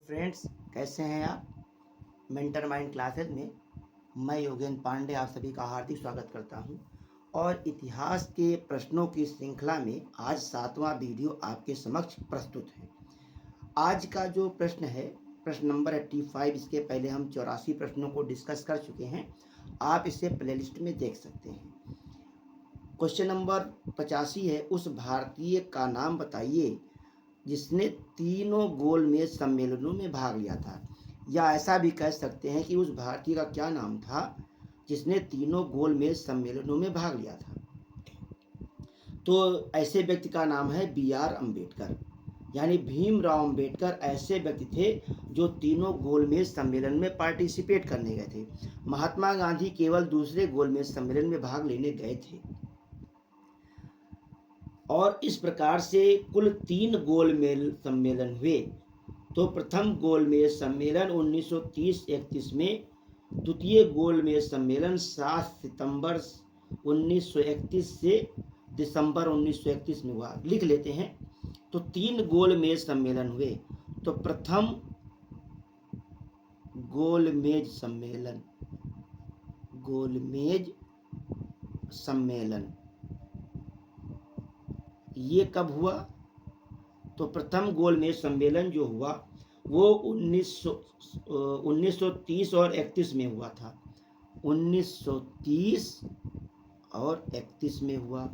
Friends, कैसे हैं आप? मेंटर माइंड क्लासेस में मैं योगेंद्र पांडे आप सभी का हार्दिक स्वागत करता हूं। और इतिहास के प्रश्नों की श्रृंखला में आज 7वां वीडियो आपके समक्ष प्रस्तुत है। आज का जो प्रश्न है, प्रश्न नंबर 85। इसके पहले हम 84 प्रश्नों को डिस्कस कर चुके हैं, आप इसे प्लेलिस्ट में देख सकते हैं। क्वेश्चन नंबर 85 है, उस भारतीय का नाम बताइए जिसने तीनों गोलमेज सम्मेलनों में भाग लिया था। या ऐसा भी कह सकते हैं कि उस भारतीय का क्या नाम था जिसने तीनों गोलमेज सम्मेलनों में भाग लिया था। तो ऐसे व्यक्ति का नाम है B.R. अम्बेडकर, यानी भीमराव अम्बेडकर ऐसे व्यक्ति थे जो तीनों गोलमेज सम्मेलन में पार्टिसिपेट करने गए थे। महात्मा गांधी केवल दूसरे गोलमेज सम्मेलन में भाग लेने गए थे। और इस प्रकार से कुल 3 गोलमेज सम्मेलन हुए। तो प्रथम गोलमेज सम्मेलन 1930-31 में, द्वितीय गोलमेज सम्मेलन 7 सितंबर 1931 से दिसंबर 1931 में हुआ। लिख लेते हैं। तो 3 गोलमेज सम्मेलन हुए। तो प्रथम गोलमेज सम्मेलन ये कब हुआ? तो प्रथम गोलमेज सम्मेलन जो हुआ वो 1930 और 31 में हुआ था। 1930 और 31 में हुआ।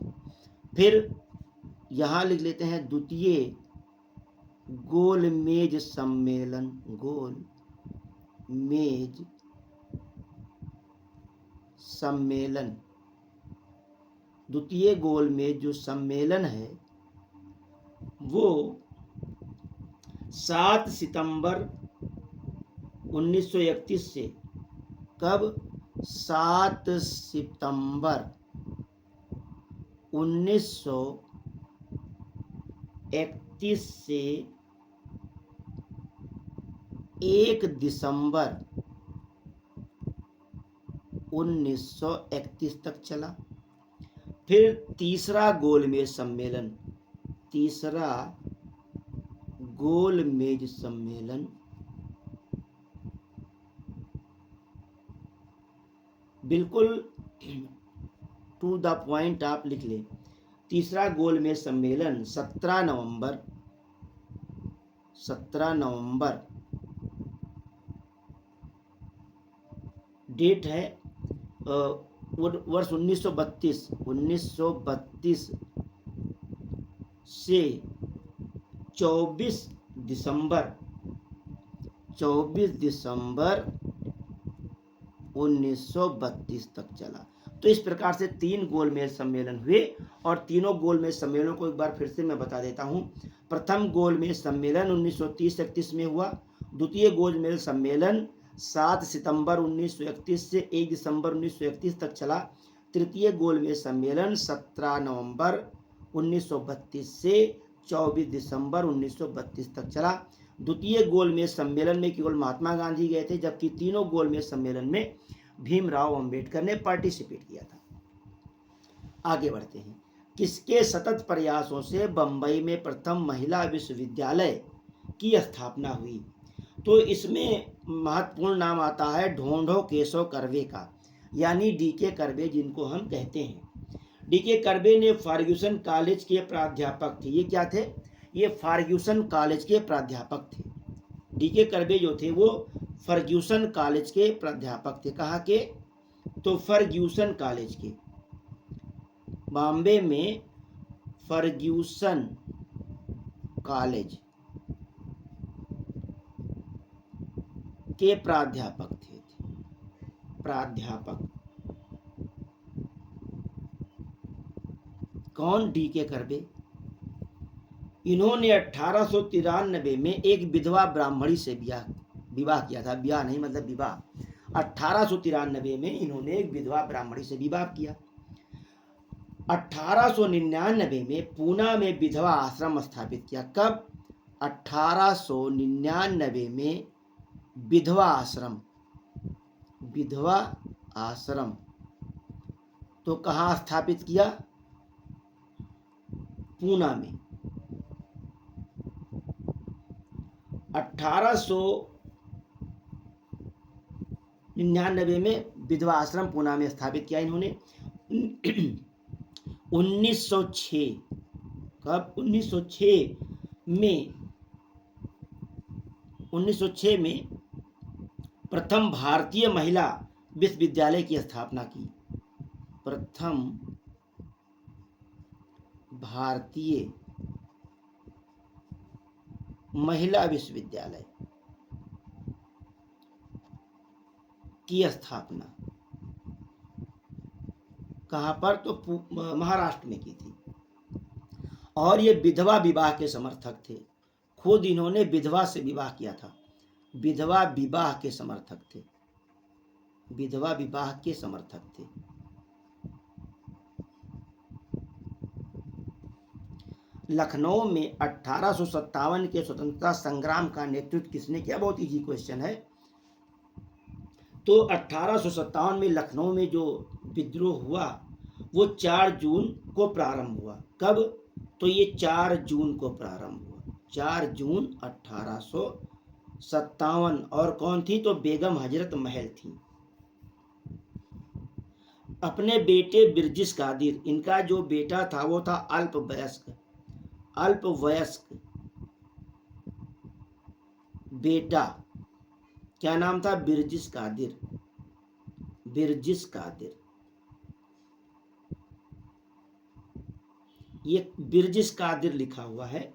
फिर यहाँ लिख लेते हैं द्वितीय गोलमेज सम्मेलन, द्वितीय गोलमेज जो सम्मेलन है वो 7 सितंबर 1931 से, कब? 7 सितंबर 1931 से 1 दिसंबर 1931 तक चला। फिर तीसरा गोलमेज सम्मेलन बिल्कुल टू द पॉइंट आप लिख लें। तीसरा गोलमेज सम्मेलन 17 नवंबर डेट है वर्ष 1932 से 24 दिसंबर 1932 तक चला। तो इस प्रकार से 3 गोलमेज सम्मेलन हुए। और तीनों गोलमेज सम्मेलनों को एक बार फिर से मैं बता देता हूँ। प्रथम गोलमेज सम्मेलन 1930-31 में हुआ। द्वितीय गोलमेज सम्मेलन 7 सितंबर 1931 से 1 दिसंबर 1931 तक चला। तृतीय गोलमेज सम्मेलन 17 नवंबर 1932 से 24 दिसंबर 1932 तक चला। द्वितीय गोलमेज सम्मेलन में केवल महात्मा गांधी गए थे, जबकि तीनों गोलमेज सम्मेलन में भीमराव अम्बेडकर ने पार्टिसिपेट किया था। आगे बढ़ते हैं। किसके सतत प्रयासों से बंबई में प्रथम महिला विश्वविद्यालय की स्थापना हुई? तो इसमें महत्वपूर्ण नाम आता है ढोंढो केशव कर्वे का, यानी D.K. कर्वे जिनको हम कहते हैं। D.K. कर्वे ने फर्ग्यूसन कॉलेज के प्राध्यापक थे। ये क्या थे? ये फर्ग्यूसन कॉलेज के प्राध्यापक थे। D.K. कर्वे जो थे वो फर्ग्यूसन कॉलेज के प्राध्यापक थे। कहाँ के? तो फर्ग्यूसन कॉलेज के, बॉम्बे में फर्ग्यूसन कॉलेज के प्राध्यापक थे। कौन? D.K. कर्वे। इन्होंने 1893 में एक विधवा ब्राह्मणी से विवाह किया था। ब्याह नहीं, मतलब विवाह। 1893 में इन्होंने एक विधवा ब्राह्मणी से विवाह किया। 1899 में पूना में विधवा आश्रम स्थापित किया। कब? 1899 में विधवा आश्रम तो कहाँ स्थापित किया? पूना में। 1899 में विधवा आश्रम पूना में स्थापित किया इन्होंने। 1906 कब 1906 में प्रथम भारतीय महिला विश्वविद्यालय की स्थापना की। प्रथम भारतीय महिला विश्वविद्यालय की स्थापना कहाँ पर, तो महाराष्ट्र में की थी। और ये विधवा विवाह के समर्थक थे। खुद इन्होंने विधवा से विवाह किया था। विधवा विवाह के समर्थक थे। विधवा विवाह के समर्थक थे। लखनऊ में 1857 के स्वतंत्रता संग्राम का नेतृत्व किसने किया? बहुत इजी क्वेश्चन है। तो 1857 में लखनऊ में जो विद्रोह हुआ वो 4 जून को प्रारंभ हुआ। कब? तो ये 4 जून को प्रारंभ हुआ। 4 जून 1857। और कौन थी? तो बेगम हजरत महल थी। अपने बेटे बिरजिस कादिर, इनका जो बेटा था वो था अल्पवयस्क बेटा, क्या नाम था? बिरजिस कादिर। ये बिरजिस कादिर लिखा हुआ है,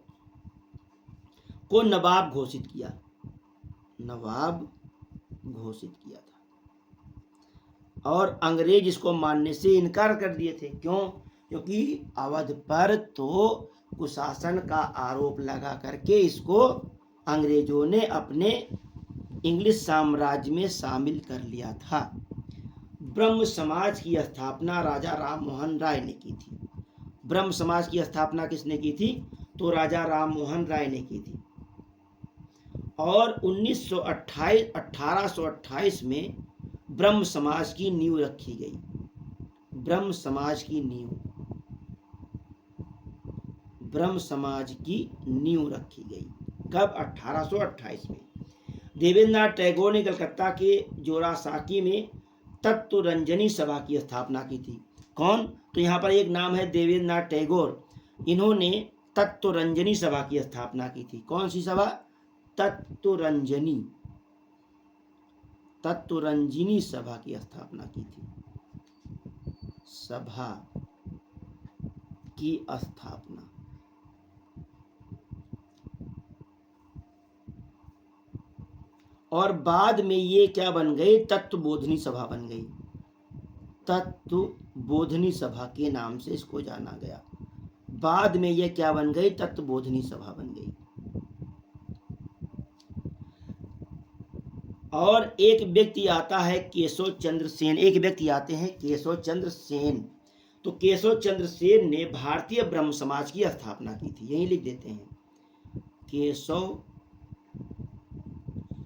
को नवाब घोषित किया था। और अंग्रेज इसको मानने से इनकार कर दिए थे। क्यों? क्योंकि अवध पर तो कुशासन का आरोप लगा करके इसको अंग्रेजों ने अपने इंग्लिश साम्राज्य में शामिल कर लिया था। ब्रह्म समाज की स्थापना राजा राम मोहन राय ने की थी। ब्रह्म समाज की स्थापना किसने की थी? तो राजा राम मोहन राय ने की थी। और 1828 में ब्रह्म समाज की नींव रखी गई। ब्रह्म समाज की नींव रखी गई। कब? 1828 में। देवेंद्रनाथ टैगोर ने कलकत्ता के जोरासाकी में तत्वरंजनी सभा की स्थापना की थी। कौन? तो यहाँ पर एक नाम है देवेंद्रनाथ टैगोर। इन्होंने तत्वरंजनी सभा की स्थापना की थी। कौन सी सभा? तत्वरंजनी सभा की स्थापना की थी। सभा की स्थापना। और बाद में ये क्या बन गई? तत्वबोधिनी सभा बन गई। तत्वबोधिनी सभा के नाम से इसको जाना गया। बाद में ये क्या बन गई? तत्वबोधिनी सभा बन गई। और एक व्यक्ति आता है केशव चंद्र सेन। एक व्यक्ति आते हैं केशव चंद्र सेन। तो केशव चंद्र सेन ने भारतीय ब्रह्म समाज की स्थापना की थी। यही लिख देते हैं, केशव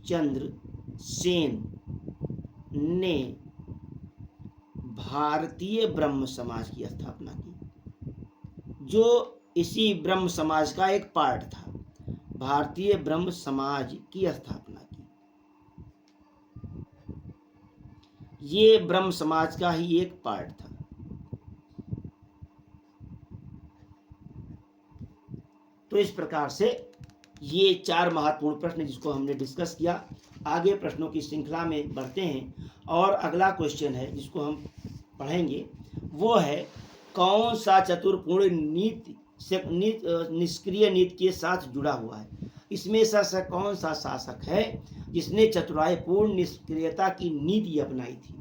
चंद्र सेन ने भारतीय ब्रह्म समाज की स्थापना की, जो इसी ब्रह्म समाज का एक पार्ट था। भारतीय ब्रह्म समाज की स्थापना की। ये ब्रह्म समाज का ही एक पार्ट था। तो इस प्रकार से ये 4 महत्वपूर्ण प्रश्न जिसको हमने डिस्कस किया। आगे प्रश्नों की श्रृंखला में बढ़ते हैं और अगला क्वेश्चन है जिसको हम पढ़ेंगे, वो है कौन सा चतुर्पूर्ण नीति निष्क्रिय नीति के साथ जुड़ा हुआ है। इसमें से कौन सा शासक है जिसने चतुराईपूर्ण निष्क्रियता की नीति अपनाई थी?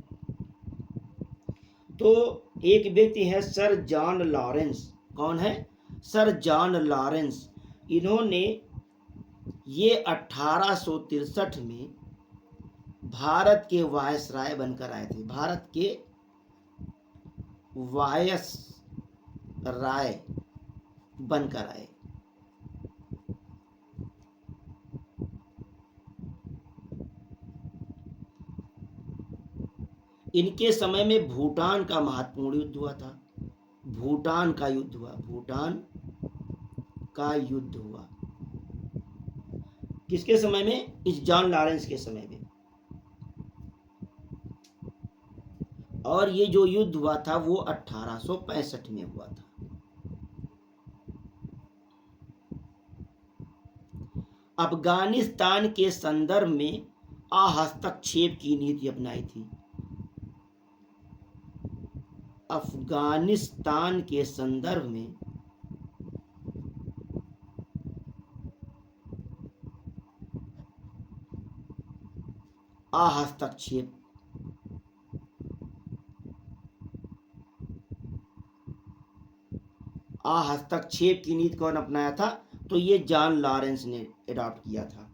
तो एक व्यक्ति है सर जॉन लॉरेंस। कौन है? Sir John Lawrence. इन्होंने ये 1863 में भारत के वायसराय बनकर आए थे। भारत के वायसराय बनकर आए। इनके समय में भूटान का महत्वपूर्ण युद्ध हुआ था। भूटान का युद्ध हुआ। किसके समय में? इस जॉन लॉरेंस के समय में। और ये जो युद्ध हुआ था वो 1865 में हुआ था। अफगानिस्तान के संदर्भ में हस्तक्षेप की नीति अपनाई थी। अफगानिस्तान के संदर्भ में हस्तक्षेप हस्तक्षेप की नीति कौन अपनाया था? तो ये जॉन लॉरेंस ने अडॉप्ट किया था।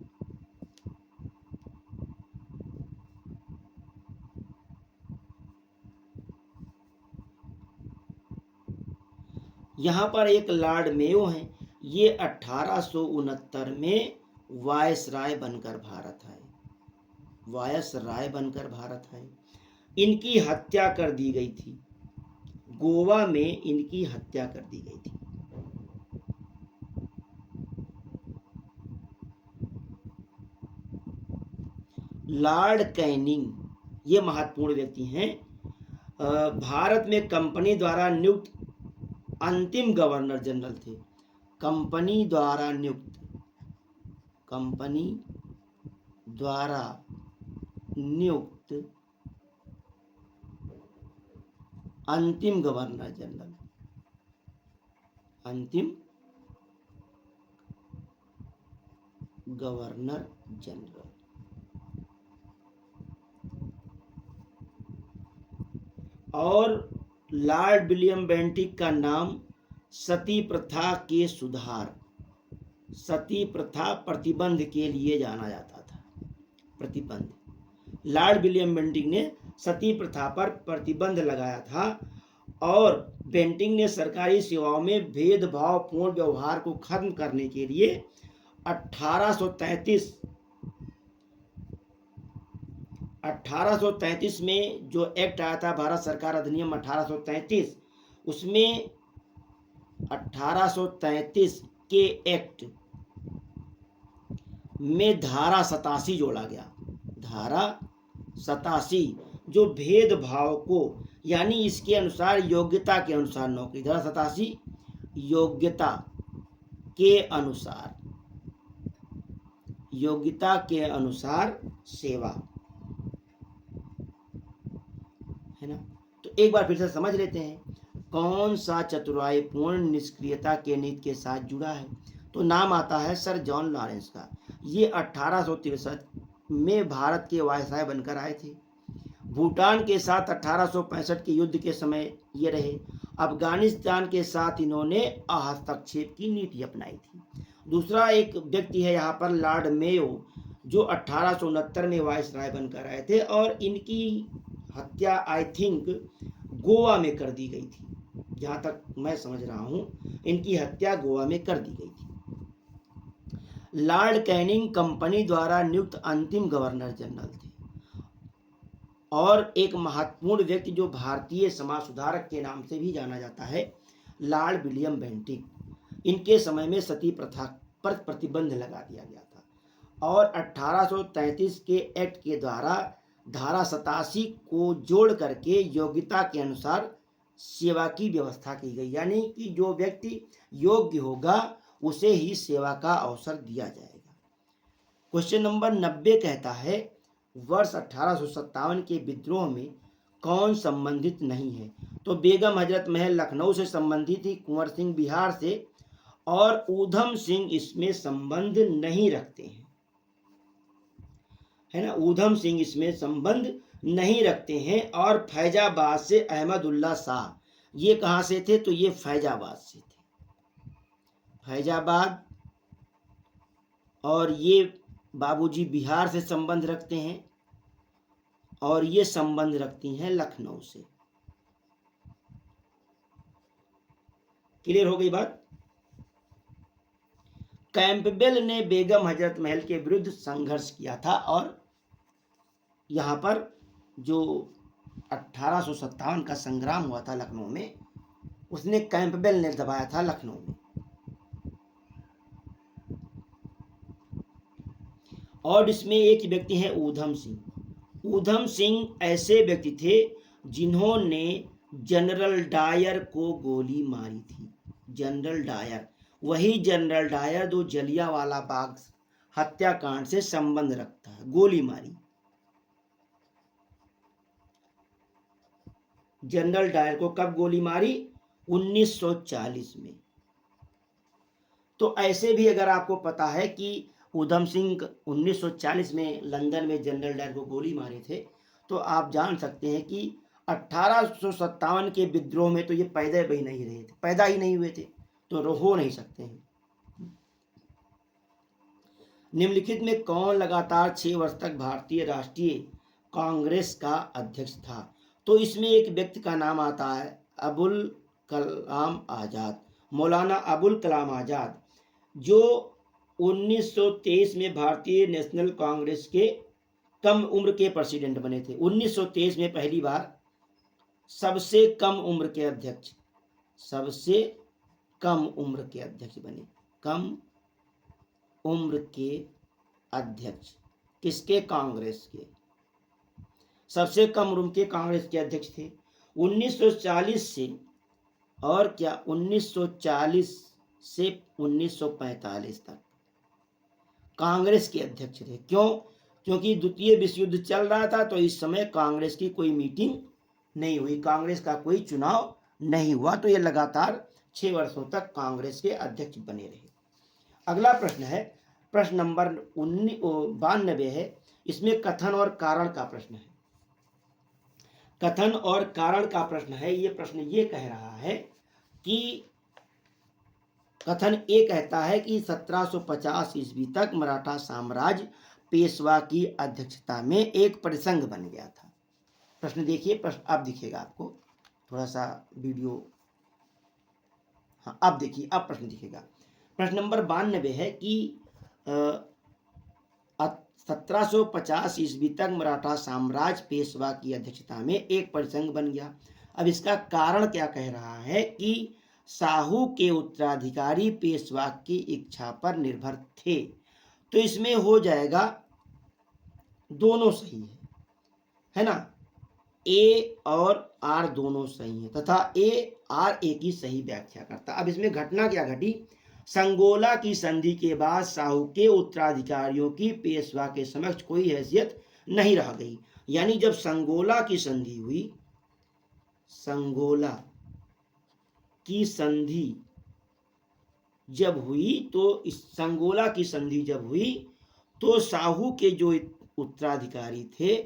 यहाँ पर एक लॉर्ड मेयो हैं, ये 1869 में वायसराय बनकर भारत आए। वायसराय बनकर भारत आए। इनकी हत्या कर दी गई थी, गोवा में इनकी हत्या कर दी गई थी। लॉर्ड कैनिंग ये महत्वपूर्ण व्यक्ति हैं। भारत में कंपनी द्वारा नियुक्त अंतिम गवर्नर जनरल थे। कंपनी द्वारा नियुक्त अंतिम गवर्नर जनरल। और लॉर्ड विलियम बेंटिक का नाम सती प्रथा के सुधार, सती प्रथा प्रतिबंध के लिए जाना जाता था। प्रतिबंध, लॉर्ड विलियम बेंटिक ने सती प्रथा पर प्रतिबंध लगाया था और बेंटिक ने सरकारी सेवाओं में भेदभावपूर्ण व्यवहार को खत्म करने के लिए 1833 में जो एक्ट आया था, भारत सरकार अधिनियम 1833, उसमें 1833 के एक्ट में धारा 87 जोड़ा गया। धारा 87 जो भेदभाव को, यानी इसके अनुसार योग्यता के अनुसार नौकरी, धारा 87 योग्यता के अनुसार सेवा, है ना। तो एक बार फिर से समझ लेते हैं कौन सा चतुराईपूर्ण निष्क्रियता के नीति के साथ जुड़ा है। तो नाम आता है सर जॉन लॉरेंस का। ये 1863 में भारत के वायसराय बनकर आए थे। भूटान के साथ 1865 के युद्ध के समय ये रहे। अफगानिस्तान के साथ इन्होंने हस्तक्षेप की नीति अपनाई थी। दूसरा एक व्यक्ति है यहाँ पर लॉर्ड मेयो, जो 1869 में वायसराय बनकर आए थे और इनकी हत्या आई थिंक गोवा में कर दी गई थी। जहाँ तक मैं समझ रहा हूँ इनकी हत्या गोवा में कर दी गई थी। लॉर्ड कैनिंग कंपनी द्वारा नियुक्त अंतिम गवर्नर जनरल थे। और एक महत्वपूर्ण व्यक्ति जो भारतीय समाज सुधारक के नाम से भी जाना जाता है, लॉर्ड विलियम बेंटिक, इनके समय में सती प्रथा पर प्रतिबंध लगा दिया गया था और 1833 के एक्ट के द्वारा धारा 87 को जोड़ करके योग्यता के अनुसार सेवा की व्यवस्था की गई, यानी कि जो व्यक्ति योग्य होगा उसे ही सेवा का अवसर दिया जाएगा। क्वेश्चन नंबर 90 कहता है वर्ष 1857 के विद्रोह में कौन संबंधित नहीं है? तो बेगम हजरत महल लखनऊ से संबंधित थी, कुंवर सिंह बिहार से, और ऊधम सिंह इसमें संबंध नहीं रखते हैं, है ना। ऊधम सिंह इसमें संबंध नहीं रखते हैं। और फैजाबाद से अहमदुल्ला शाह, ये कहाँ से थे? तो ये फैजाबाद से थे, फैजाबाद। और ये बाबूजी बिहार से संबंध रखते हैं और ये संबंध रखती हैं लखनऊ से। क्लियर हो गई बात? कैंपबेल ने बेगम हजरत महल के विरुद्ध संघर्ष किया था और यहाँ पर जो 1857 का संग्राम हुआ था लखनऊ में, उसने कैंपबेल ने दबाया था लखनऊ में। और इसमें एक व्यक्ति है ऊधम सिंह। ऊधम सिंह ऐसे व्यक्ति थे जिन्होंने जनरल डायर को गोली मारी थी। जनरल डायर, वही जनरल डायर जो जलियांवाला बाग हत्याकांड से संबंध रखता है, गोली मारी। जनरल डायर को कब गोली मारी? 1940 में। तो ऐसे भी अगर आपको पता है कि ऊधम सिंह 1940 में लंदन में जनरल डायर को गोली मारे थे, तो आप जान सकते हैं कि 1857 के विद्रोह में तो ये पैदा भी नहीं रहे थे, पैदा ही नहीं हुए थे, तो हो नहीं सकते हैं। निम्नलिखित में कौन लगातार 6 वर्ष तक भारतीय राष्ट्रीय कांग्रेस का अध्यक्ष था? तो इसमें एक व्यक्ति का नाम आता है अबुल कलाम आज़ाद, मौलाना अबुल कलाम आज़ाद, जो 1923 में भारतीय नेशनल कांग्रेस के कम उम्र के प्रेसिडेंट बने थे। 1923 में पहली बार सबसे कम उम्र के अध्यक्ष, सबसे कम उम्र के अध्यक्ष बने। कम उम्र के अध्यक्ष किसके? कांग्रेस के। सबसे कम उम्र के कांग्रेस के अध्यक्ष थे। 1940 से और क्या 1940 से 1945 तक कांग्रेस के अध्यक्ष थे। क्यों? क्योंकि द्वितीय विश्व युद्ध चल रहा था, तो इस समय कांग्रेस की कोई मीटिंग नहीं हुई, कांग्रेस का कोई चुनाव नहीं हुआ, तो ये लगातार 6 वर्षों तक कांग्रेस के अध्यक्ष बने रहे। अगला प्रश्न है, प्रश्न नंबर 92 है। इसमें कथन और कारण का प्रश्न है। कथन और कारण का प्रश्न है। ये प्रश्न ये कह रहा है कि कथन ए कहता है कि 1750 ईस्वी तक मराठा साम्राज्य पेशवा की अध्यक्षता में एक परिसंघ बन गया था। प्रश्न देखिए, प्रश्न अब दिखेगा आपको, थोड़ा सा वीडियो, हाँ अब देखिए, अब प्रश्न दिखेगा। प्रश्न नंबर 92 है कि 1750 ईस्वी तक मराठा साम्राज्य पेशवा की अध्यक्षता में एक परिसंघ बन गया। अब इसका कारण क्या कह रहा है कि साहू के उत्तराधिकारी पेशवा की इच्छा पर निर्भर थे। तो इसमें हो जाएगा दोनों सही है ना, ए और आर दोनों सही है, तथा ए आर ए की सही व्याख्या करता। अब इसमें घटना क्या घटी? संगोला की संधि के बाद साहू के उत्तराधिकारियों की पेशवा के समक्ष कोई हैसियत नहीं रह गई। यानी जब संगोला की संधि हुई, संगोला की संधि जब हुई, तो इस संगोला की संधि जब हुई तो साहू के जो उत्तराधिकारी थे,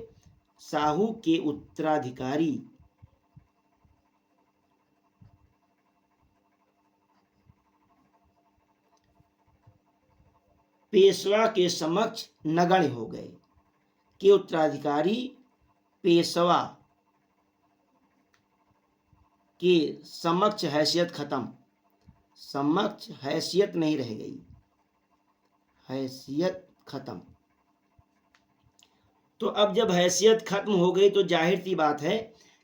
साहू के उत्तराधिकारी पेशवा के समक्ष नगण्य हो गए। के उत्तराधिकारी पेशवा के समक्ष हैसियत खत्म, समक्ष हैसियत नहीं रह गई, हैसियत खत्म। तो अब जब हैसियत खत्म हो गई तो जाहिर सी बात है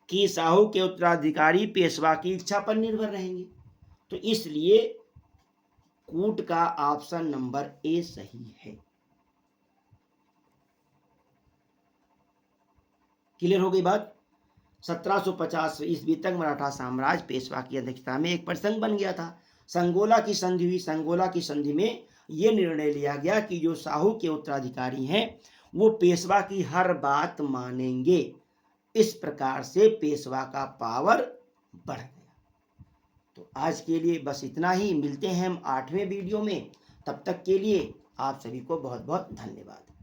कि साहू के उत्तराधिकारी पेशवा की इच्छा पर निर्भर रहेंगे। तो इसलिए कूट का ऑप्शन नंबर ए सही है। क्लियर हो गई बात? 1750 ईस्वी तक मराठा साम्राज्य पेशवा की अध्यक्षता में एक परिसंघ बन गया था। संगोला की संधि हुई। संगोला की संधि में यह निर्णय लिया गया कि जो साहू के उत्तराधिकारी हैं वो पेशवा की हर बात मानेंगे। इस प्रकार से पेशवा का पावर बढ़ गया। तो आज के लिए बस इतना ही। मिलते हैं हम 8वें वीडियो में। तब तक के लिए आप सभी को बहुत बहुत धन्यवाद।